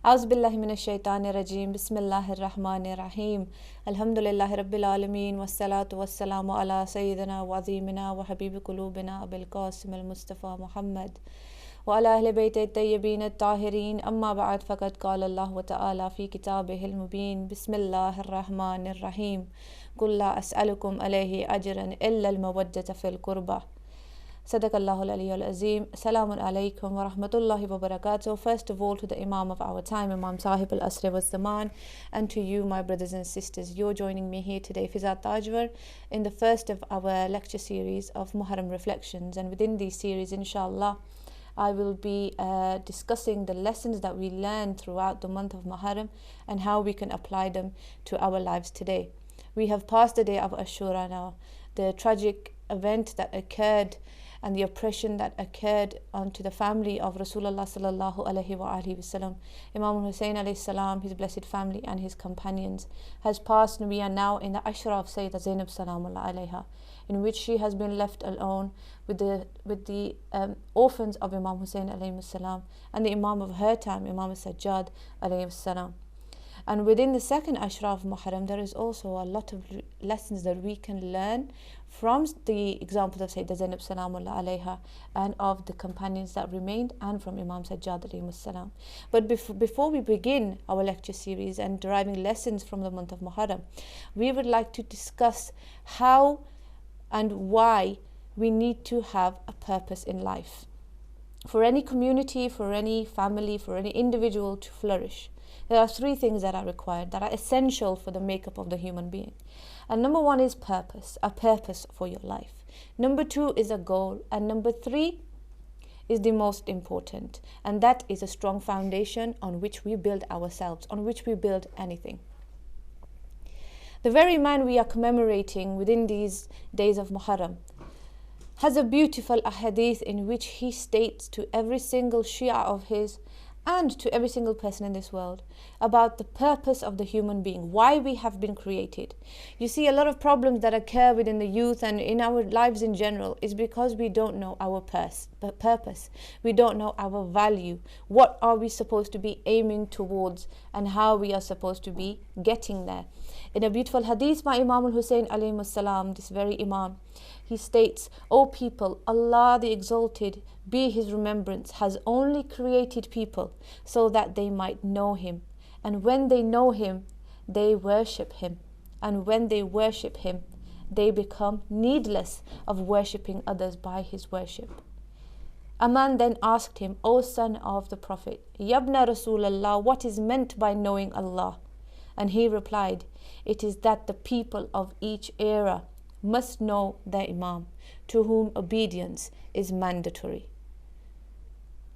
أعوذ بالله من الشيطان الرجيم بسم الله الرحمن الرحيم الحمد لله رب العالمين والصلاة والسلام على سيدنا وعظيمنا وحبيب قلوبنا أبي القاسم المصطفى محمد وعلى أهل بيت الطيبين الطاهرين أما بعد فقد قال الله تعالى في كتابه المبين بسم الله الرحمن الرحيم قل لا أسألكم عليه أجرا إلا المودة في القربى صدق الله العلي العظيم. Assalamu alaikum wa rahmatullahi wa barakatuh. First of all, to the Imam of our time, Imam Sahib al-Asri wa Zaman, and to you, my brothers and sisters. You're joining me here today, Fiza Tajwar, in the first of our lecture series of Muharrum Reflections. And within these series, inshallah, I will be discussing the lessons that we learned throughout the month of Muharram and how we can apply them to our lives today. We have passed the day of Ashura now, the tragic event that occurred and the oppression that occurred onto the family of Rasulullah sallallahu alaihi wasallam. Imam Hussein alayhi salam, his blessed family and his companions has passed, and we are now in the Ashra of Sayyidah Zainab salamullah alayha, in which she has been left alone with the orphans of Imam Hussein alayhi salam and the Imam of her time, Imam Sajjad alayhi salam. And within the second Ashra of Muharram, there is also a lot of lessons that we can learn from the examples of Sayyidah Zainab salamullah alayha and of the companions that remained, and from Imam Sajjad alayhi salam. But before we begin our lecture series and deriving lessons from the month of Muharram, we would like to discuss how and why we need to have a purpose in life. For any community, for any family, for any individual to flourish, there are three things that are required, that are essential for the makeup of the human being. And number one is purpose, a purpose for your life. Number two is a goal. And number three is the most important. And that is a strong foundation on which we build ourselves, on which we build anything. The very man we are commemorating within these days of Muharram has a beautiful ahadith in which he states to every single Shia of his and to every single person in this world about the purpose of the human being, why we have been created. You see, a lot of problems that occur within the youth and in our lives in general is because we don't know our purpose. We don't know our value. What are we supposed to be aiming towards and how we are supposed to be getting there. In a beautiful hadith by Imam al-Hussein alayhi salam, this very Imam, he states, O people, Allah the Exalted, be His remembrance, has only created people so that they might know Him. And when they know Him, they worship Him. And when they worship Him, they become needless of worshipping others by His worship. A man then asked him, O son of the Prophet, Yabna Rasulallah, what is meant by knowing Allah? And he replied, it is that the people of each era must know their Imam, to whom obedience is mandatory.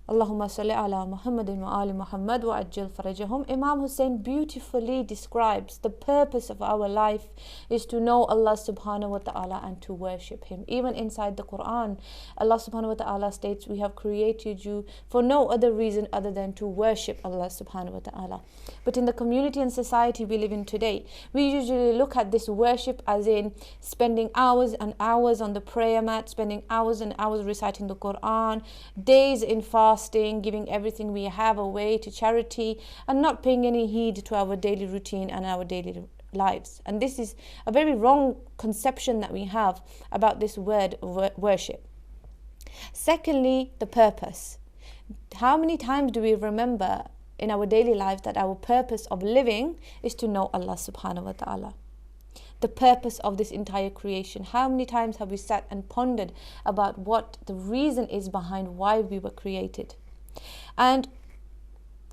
Allahumma salli ala Muhammadin wa ali Muhammad wa ajil farajahum. Imam Hussein beautifully describes the purpose of our life is to know Allah subhanahu wa ta'ala and to worship Him. Even inside the Quran, Allah subhanahu wa ta'ala states, we have created you for no other reason other than to worship Allah subhanahu wa ta'ala. But in the community and society we live in today, we usually look at this worship as in spending hours and hours on the prayer mat, spending hours and hours reciting the Quran, days in fasting, giving everything we have away to charity, and not paying any heed to our daily routine and our daily lives. And this is a very wrong conception that we have about this word worship. Secondly, the purpose. How many times do we remember in our daily lives that our purpose of living is to know Allah subhanahu wa ta'ala? The purpose of this entire creation. How many times have we sat and pondered about what the reason is behind why we were created? And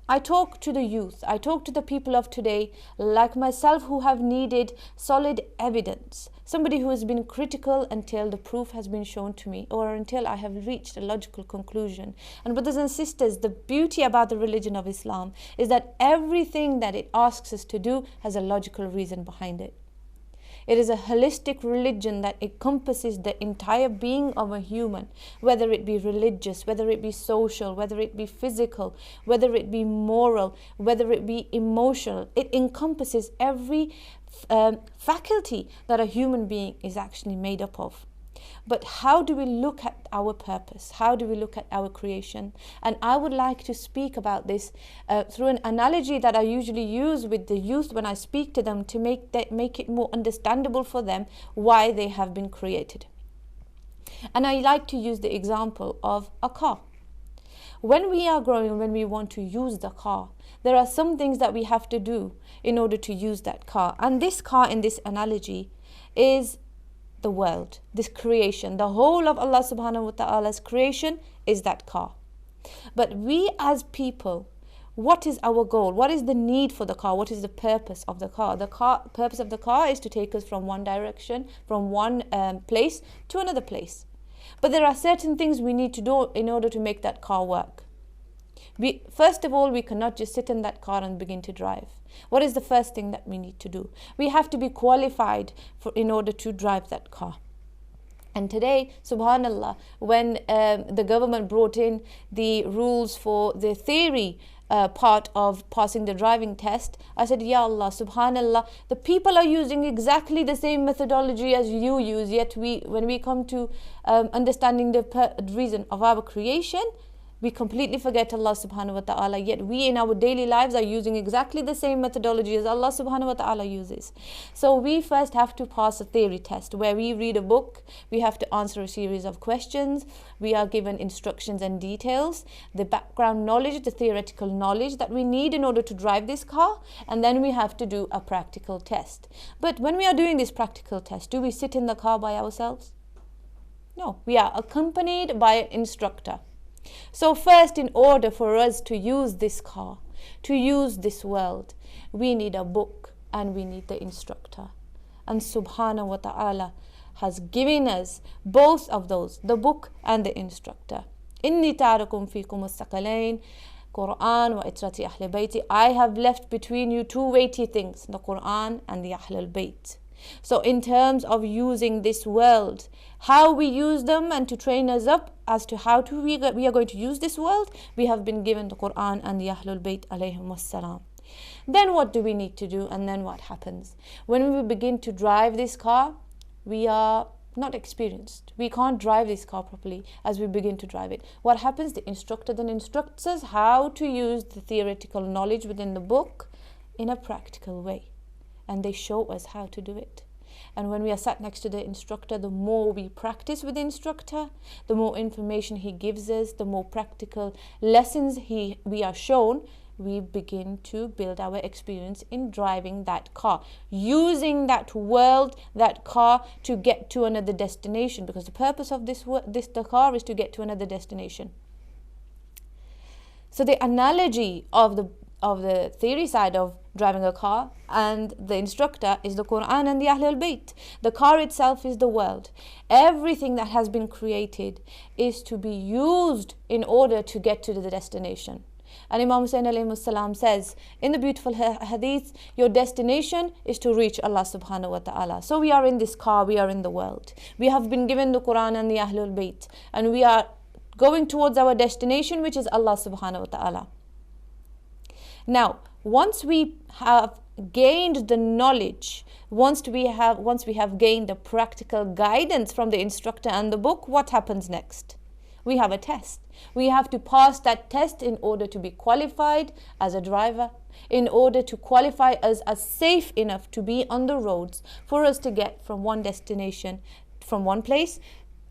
I talk to the youth, I talk to the people of today like myself who have needed solid evidence. Somebody who has been critical until the proof has been shown to me or until I have reached a logical conclusion. And brothers and sisters, the beauty about the religion of Islam is that everything that it asks us to do has a logical reason behind it. It is a holistic religion that encompasses the entire being of a human, whether it be religious, whether it be social, whether it be physical, whether it be moral, whether it be emotional. It encompasses every faculty that a human being is actually made up of. But how do we look at our purpose? How do we look at our creation? And I would like to speak about this through an analogy that I usually use with the youth when I speak to them, to make it more understandable for them why they have been created. And I like to use the example of a car. When we are growing, when we want to use the car, there are some things that we have to do in order to use that car. And this car in this analogy is the world, this creation. The whole of Allah subhanahu wa ta'ala's creation is that car. But we as people, what is our goal? What is the need for the car? What is the purpose of the car? The purpose of the car is to take us from one direction, from one place to another place. But there are certain things we need to do in order to make that car work. First of all, we cannot just sit in that car and begin to drive. What is the first thing that we need to do? We have to be qualified in order to drive that car. And today, subhanallah, when the government brought in the rules for the theory part of passing the driving test, I said, Ya Allah, subhanallah, the people are using exactly the same methodology as you use, yet when we come to understanding the reason of our creation, we completely forget Allah subhanahu wa ta'ala, yet we in our daily lives are using exactly the same methodology as Allah subhanahu wa ta'ala uses. So we first have to pass a theory test where we read a book, we have to answer a series of questions, we are given instructions and details, the background knowledge, the theoretical knowledge that we need in order to drive this car, and then we have to do a practical test. But when we are doing this practical test, do we sit in the car by ourselves? No, we are accompanied by an instructor. So first, in order for us to use this car, to use this world, we need a book and we need the instructor. And subhanahu wa ta'ala has given us both of those, the book and the instructor. Inni tarakum fikum as-saqalain, Quran wa itrati ahl bayti. I have left between you two weighty things, the Quran and the Ahl al-Bayt. So in terms of using this world, how we use them and to train us up as to how we are going to use this world, we have been given the Quran and the Ahlul Bayt alayhim wassalam. Then what do we need to do, and then what happens? When we begin to drive this car, we are not experienced. We can't drive this car properly as we begin to drive it. What happens? The instructor then instructs us how to use the theoretical knowledge within the book in a practical way. And they show us how to do it. And when we are sat next to the instructor, the more we practice with the instructor, the more information he gives us, the more practical lessons we are shown, we begin to build our experience in driving that car, using that world, that car, to get to another destination, because the purpose of the car is to get to another destination. So the analogy of the theory side of driving a car and the instructor is the Quran and the Ahl al-Bayt. The car itself is the world. Everything that has been created is to be used in order to get to the destination. And Imam Hussain alayhi salam says in the beautiful hadith, your destination is to reach Allah subhanahu wa ta'ala. So we are in this car, we are in the world. We have been given the Quran and the Ahl al-Bayt, and we are going towards our destination, which is Allah subhanahu wa ta'ala. Now, once we have gained the knowledge, once we have gained the practical guidance from the instructor and the book, what happens next? We have a test. We have to pass that test in order to be qualified as a driver, in order to qualify us as safe enough to be on the roads for us to get from one destination, from one place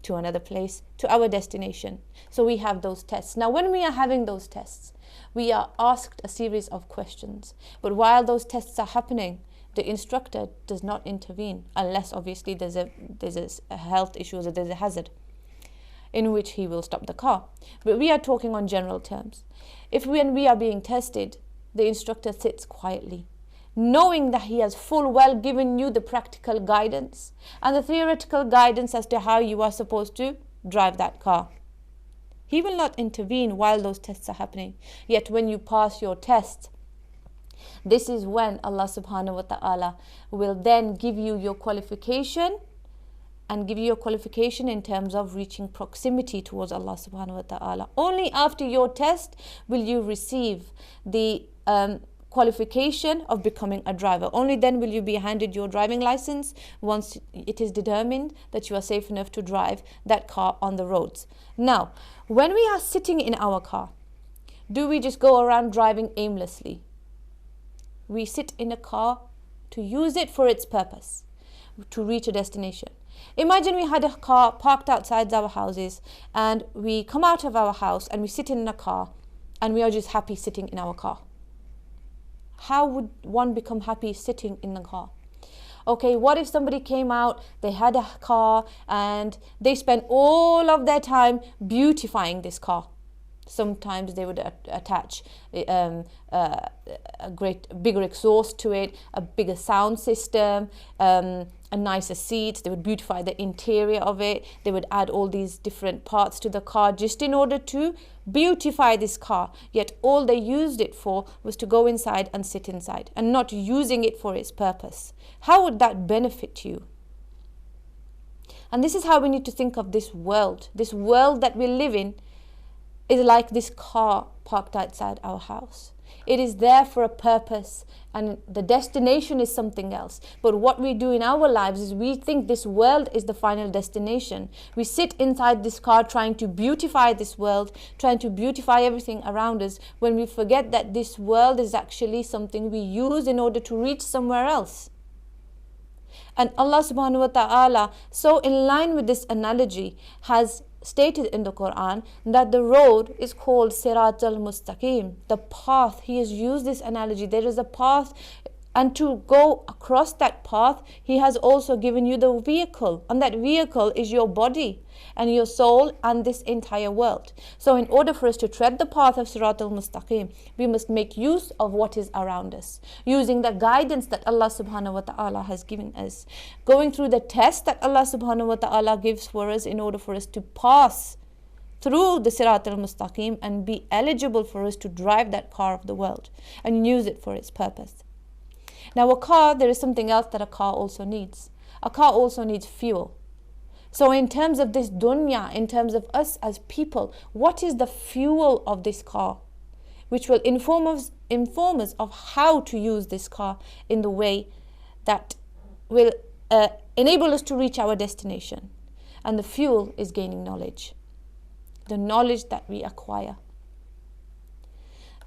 to another place, to our destination. So we have those tests. Now, when we are having those tests, we are asked a series of questions. But while those tests are happening, the instructor does not intervene, unless obviously there's a health issue or there's a hazard, in which he will stop the car. But we are talking on general terms. When we are being tested, the instructor sits quietly, knowing that he has full well given you the practical guidance and the theoretical guidance as to how you are supposed to drive that car. He will not intervene while those tests are happening. Yet when you pass your test, this is when Allah subhanahu wa ta'ala will then give you your qualification, and give you your qualification in terms of reaching proximity towards Allah subhanahu wa ta'ala. Only after your test will you receive the qualification of becoming a driver. Only then will you be handed your driving license, once it is determined that you are safe enough to drive that car on the roads. Now, when we are sitting in our car, do we just go around driving aimlessly? We sit in a car to use it for its purpose, to reach a destination. Imagine we had a car parked outside our houses, and we come out of our house and we sit in a car, and we are just happy sitting in our car. How would one become happy sitting in the car? Okay, what if somebody came out, they had a car, and they spent all of their time beautifying this car? Sometimes they would attach a bigger exhaust to it, a bigger sound system, a nicer seat. They would beautify the interior of it. They would add all these different parts to the car just in order to beautify this car. Yet all they used it for was to go inside and sit inside, and not using it for its purpose. How would that benefit you? And this is how we need to think of this world. This world that we live in is like this car parked outside our house. It is there for a purpose, and the destination is something else. But what we do in our lives is we think this world is the final destination. We sit inside this car trying to beautify this world, trying to beautify everything around us, when we forget that this world is actually something we use in order to reach somewhere else. And Allah subhanahu wa ta'ala, so in line with this analogy, has stated in the Quran that the road is called Sirat al-Mustaqim, the path. He has used this analogy. There is a path, and to go across that path, He has also given you the vehicle, and that vehicle is your body and your soul and this entire world. So in order for us to tread the path of Sirat al-Mustaqim, we must make use of what is around us, using the guidance that Allah subhanahu wa ta'ala has given us, going through the test that Allah subhanahu wa ta'ala gives for us in order for us to pass through the Sirat al-Mustaqim and be eligible for us to drive that car of the world and use it for its purpose. Now, a car, there is something else that a car also needs. A car also needs fuel. So in terms of this dunya, in terms of us as people, what is the fuel of this car, which will inform us of how to use this car in the way that will enable us to reach our destination? And the fuel is gaining knowledge, the knowledge that we acquire.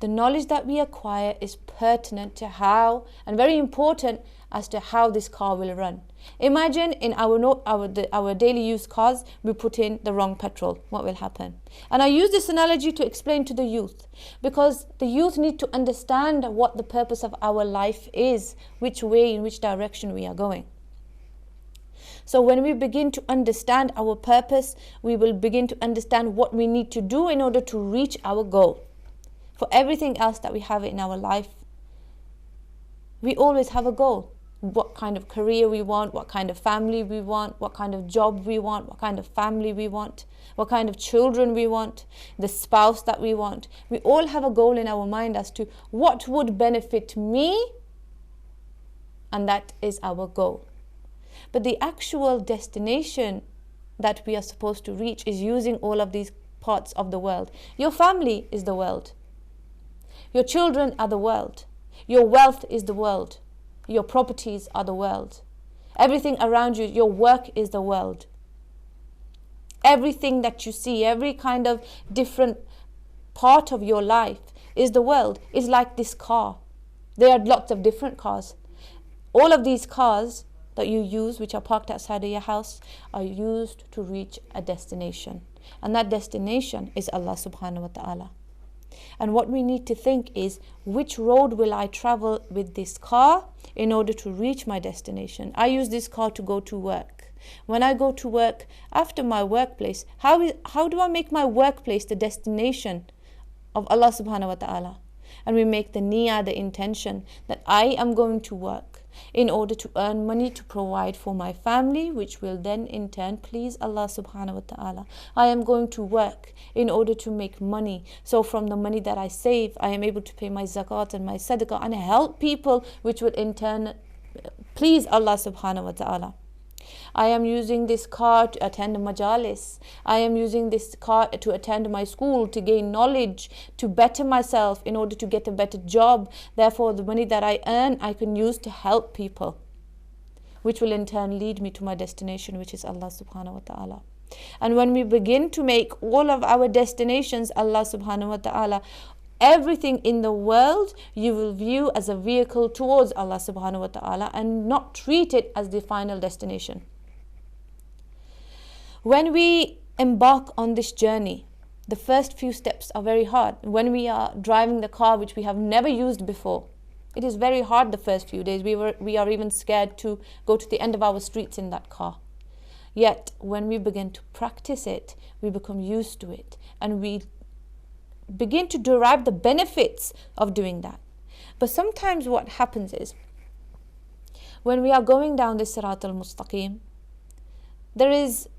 The knowledge that we acquire is pertinent to how, and very important as to how this car will run. Imagine in our daily use cars, we put in the wrong petrol. What will happen? And I use this analogy to explain to the youth, because the youth need to understand what the purpose of our life is, which way, in which direction we are going. So when we begin to understand our purpose, we will begin to understand what we need to do in order to reach our goal. For everything else that we have in our life, we always have a goal. What kind of career we want, what kind of family we want, what kind of job we want, what kind of family we want, what kind of children we want, the spouse that we want. We all have a goal in our mind as to what would benefit me, and that is our goal. But the actual destination that we are supposed to reach is using all of these parts of the world. Your family is the world. Your children are the world. Your wealth is the world. Your properties are the world. Everything around you, your work is the world. Everything that you see, every kind of different part of your life is the world. It's like this car. There are lots of different cars. All of these cars that you use, which are parked outside of your house, are used to reach a destination. And that destination is Allah subhanahu wa ta'ala. And what we need to think is, which road will I travel with this car in order to reach my destination? I use this car to go to work. When I go to work, after my workplace, how do I make my workplace the destination of Allah subhanahu wa ta'ala? And we make the niyyah, the intention, that I am going to work in order to earn money to provide for my family, which will then in turn please Allah subhanahu wa ta'ala. I am going to work in order to make money. So from the money that I save, I am able to pay my zakat and my sadaqah and help people, which will in turn please Allah subhanahu wa ta'ala. I am using this car to attend majalis. I am using this car to attend my school, to gain knowledge, to better myself in order to get a better job. Therefore, the money that I earn, I can use to help people, which will in turn lead me to my destination, which is Allah subhanahu wa ta'ala. And when we begin to make all of our destinations Allah subhanahu wa ta'ala, everything in the world you will view as a vehicle towards Allah subhanahu wa ta'ala and not treat it as the final destination. When we embark on this journey, the first few steps are very hard. When we are driving the car which we have never used before, it is very hard the first few days. We are even scared to go to the end of our streets in that car. Yet, when we begin to practice it, we become used to it and we begin to derive the benefits of doing that. But sometimes what happens is, when we are going down the Sirat al-Mustaqim, there is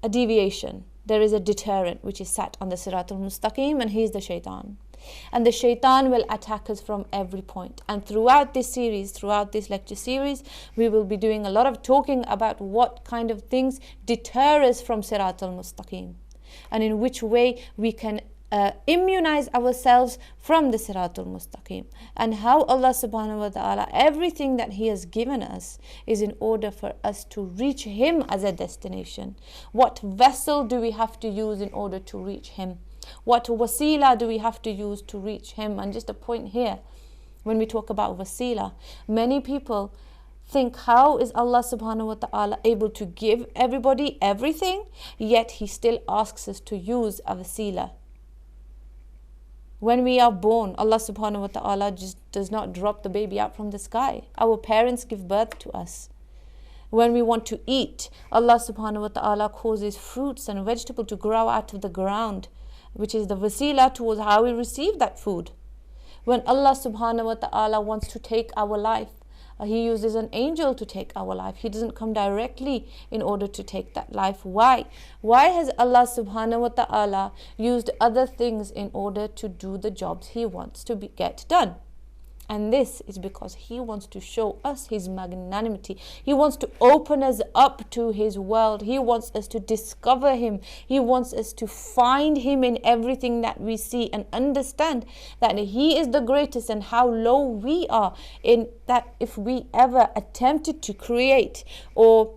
a deviation, there is a deterrent which is sat on the Sirat al-Mustaqim, and he is the shaitan. And the shaitan will attack us from every point. And throughout this series, throughout this lecture series, we will be doing a lot of talking about what kind of things deter us from Sirat al-Mustaqim, and in which way we can immunize ourselves from the Sirat al-Mustaqim, and how Allah subhanahu wa ta'ala, everything that He has given us is in order for us to reach Him as a destination. What vessel do we have to use in order to reach Him? What wasila do we have to use to reach Him? And just a point here, when we talk about wasila, many people think, how is Allah subhanahu wa ta'ala able to give everybody everything, yet He still asks us to use a wasila? When we are born, Allah subhanahu wa ta'ala just does not drop the baby out from the sky. Our parents give birth to us. When we want to eat, Allah subhanahu wa ta'ala causes fruits and vegetables to grow out of the ground, which is the wasila towards how we receive that food. When Allah subhanahu wa ta'ala wants to take our life, He uses an angel to take our life. He doesn't come directly in order to take that life. Why? Why has Allah subhanahu wa ta'ala used other things in order to do the jobs He wants to get done? And this is because He wants to show us His magnanimity. He wants to open us up to His world. He wants us to discover Him. He wants us to find Him in everything that we see and understand that He is the greatest, and how low we are in that if we ever attempted to create or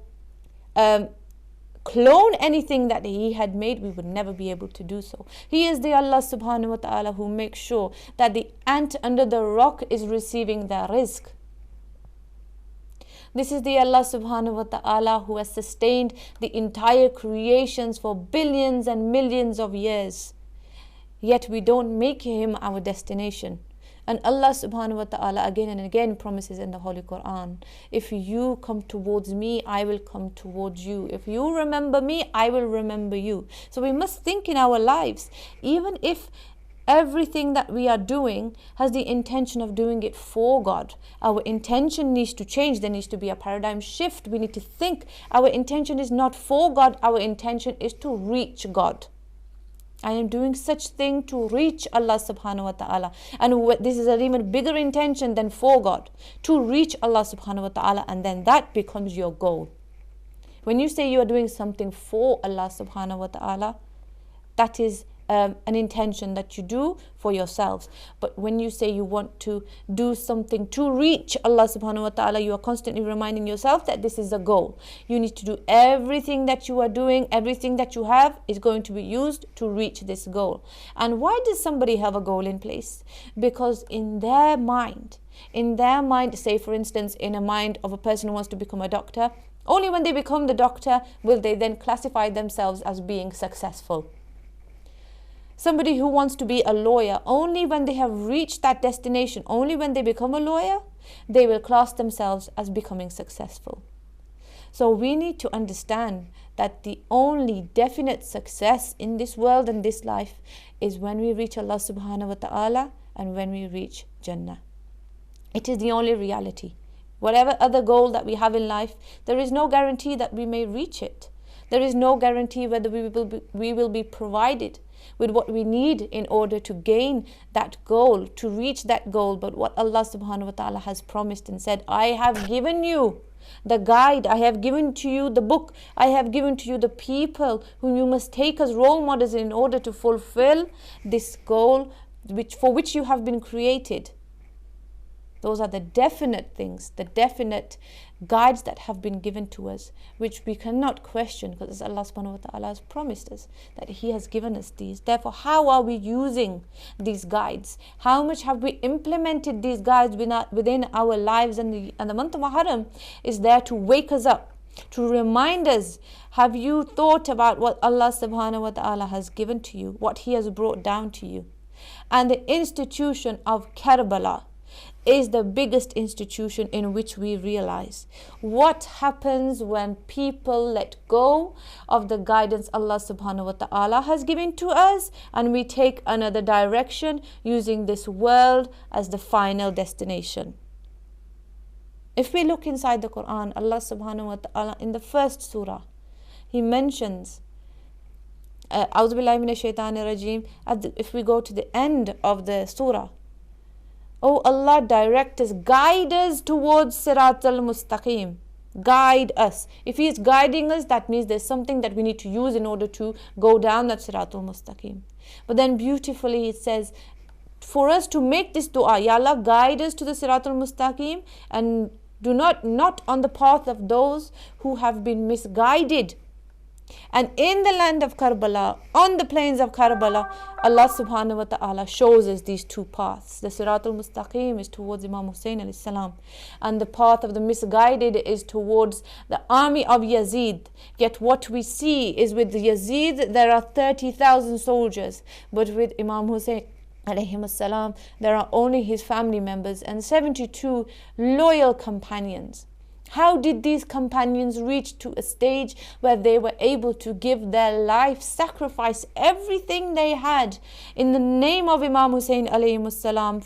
clone anything that He had made, we would never be able to do so. He is the Allah subhanahu wa ta'ala who makes sure that the ant under the rock is receiving their rizq. This is the Allah subhanahu wa ta'ala who has sustained the entire creations for billions and millions of years. Yet we don't make Him our destination. And Allah subhanahu wa ta'ala again and again promises in the Holy Quran, if you come towards me, I will come towards you. If you remember me, I will remember you. So we must think in our lives, even if everything that we are doing has the intention of doing it for God, our intention needs to change. There needs to be a paradigm shift. We need to think our intention is not for God, our intention is to reach God. I am doing such thing to reach Allah subhanahu wa ta'ala. And this is an even bigger intention than for God, to reach Allah subhanahu wa ta'ala, and then that becomes your goal. When you say you are doing something for Allah subhanahu wa ta'ala, that is an intention that you do for yourselves. But when you say you want to do something to reach Allah subhanahu wa ta'ala, you are constantly reminding yourself that this is a goal. You need to do everything that you are doing, everything that you have is going to be used to reach this goal. And why does somebody have a goal in place? Because in their mind, say for instance, in a mind of a person who wants to become a doctor, only when they become the doctor will they then classify themselves as being successful. Somebody who wants to be a lawyer, only when they have reached that destination, only when they become a lawyer, they will class themselves as becoming successful. So we need to understand that the only definite success in this world and this life is when we reach Allah subhanahu wa ta'ala and when we reach Jannah. It is the only reality. Whatever other goal that we have in life, there is no guarantee that we may reach it. There is no guarantee whether we will be provided with what we need in order to gain that goal, to reach that goal. But what Allah subhanahu wa ta'ala has promised and said, I have given you the guide. I have given to you the book. I have given to you the people whom you must take as role models in order to fulfill this goal for which you have been created. Those are the definite things, the definite guides that have been given to us, which we cannot question, because Allah subhanahu wa ta'ala has promised us that He has given us these. Therefore, how are we using these guides? How much have we implemented these guides within our lives? And the month of Muharram is there to wake us up, to remind us, have you thought about what Allah subhanahu wa ta'ala has given to you, what He has brought down to you? And the institution of Karbala is the biggest institution in which we realize what happens when people let go of the guidance Allah subhanahu wa ta'ala has given to us, and we take another direction using this world as the final destination. If we look inside the Quran, Allah subhanahu wa ta'ala in the first surah, He mentions A'udhu billahi minash shaitanir rajeem. If we go to the end of the surah, Oh Allah, direct us, guide us towards Sirat al-Mustaqim. Guide us. If He is guiding us, that means there's something that we need to use in order to go down that Sirat al-Mustaqim. But then beautifully it says, for us to make this dua, Ya Allah, guide us to the Sirat al-Mustaqim, and do not on the path of those who have been misguided. And in the land of Karbala, on the plains of Karbala, Allah subhanahu wa ta'ala shows us these two paths. The Sirat al-Mustaqim is towards Imam Hussein alayhi salam, and the path of the misguided is towards the army of Yazid. Yet what we see is with Yazid there are 30,000 soldiers, but with Imam Hussein alayhi salam there are only his family members and 72 loyal companions. How did these companions reach to a stage where they were able to give their life, sacrifice everything they had in the name of Imam Hussein alayhi salam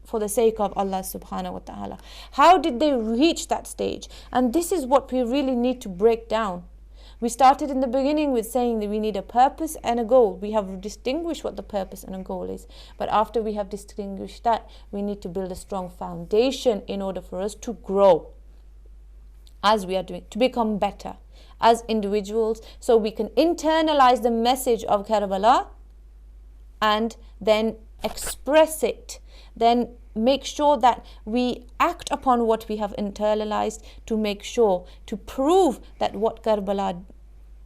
for the sake of Allah subhanahu wa ta'ala? How did they reach that stage? And this is what we really need to break down. We started in the beginning with saying that we need a purpose and a goal. We have distinguished what the purpose and a goal is. But after we have distinguished that, we need to build a strong foundation in order for us to grow as we are doing, to become better as individuals, so we can internalize the message of Karbala and then express it, then make sure that we act upon what we have internalized, to make sure, to prove that what Karbala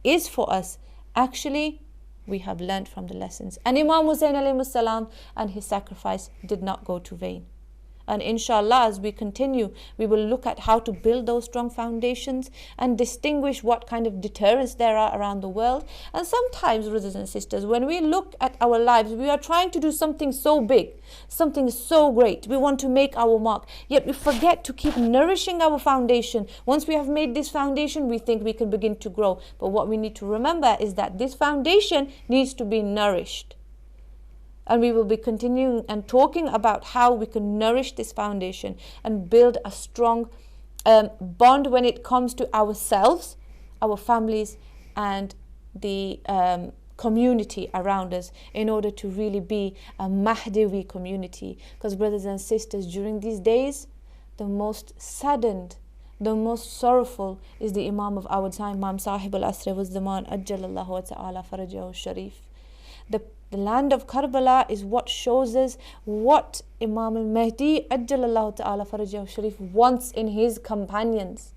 is for us, actually we have learned from the lessons. And Imam Hussein alayhi salam and his sacrifice did not go to vain. And inshallah, as we continue, we will look at how to build those strong foundations and distinguish what kind of deterrents there are around the world. And sometimes, brothers and sisters, when we look at our lives, we are trying to do something so big, something so great. We want to make our mark, yet we forget to keep nourishing our foundation. Once we have made this foundation, we think we can begin to grow. But what we need to remember is that this foundation needs to be nourished. And we will be continuing and talking about how we can nourish this foundation and build a strong bond when it comes to ourselves, our families, and the community around us, in order to really be a Mahdiwi community. Because brothers and sisters, during these days, the most saddened, the most sorrowful is the Imam of our time, Imam Sahib al-Asr wa Zaman, Ajjalallahu wa ta'ala farajahu sharif. The land of Karbala is what shows us what Imam al-Mahdi Ajjalallahu ta'ala farajahu sharif wants in his companions.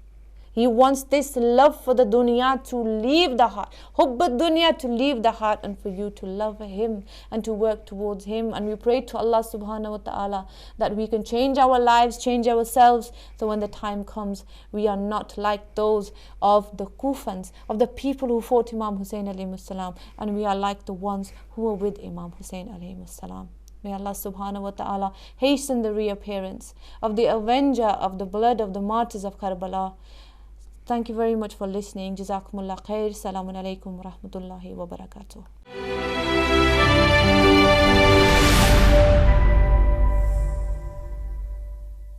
He wants this love for the dunya to leave the heart, hubb dunya to leave the heart, and for you to love him and to work towards him. And we pray to Allah subhanahu wa ta'ala that we can change our lives, change ourselves, so when the time comes, we are not like those of the Kufans, of the people who fought Imam Hussein alayhi salam, and we are like the ones who were with Imam Hussein alayhi salam. May Allah subhanahu wa ta'ala hasten the reappearance of the avenger of the blood of the martyrs of Karbala. Thank you very much for listening. Jazakumullah khair. Assalamu alaikum wa rahmatullahi wa barakatuh.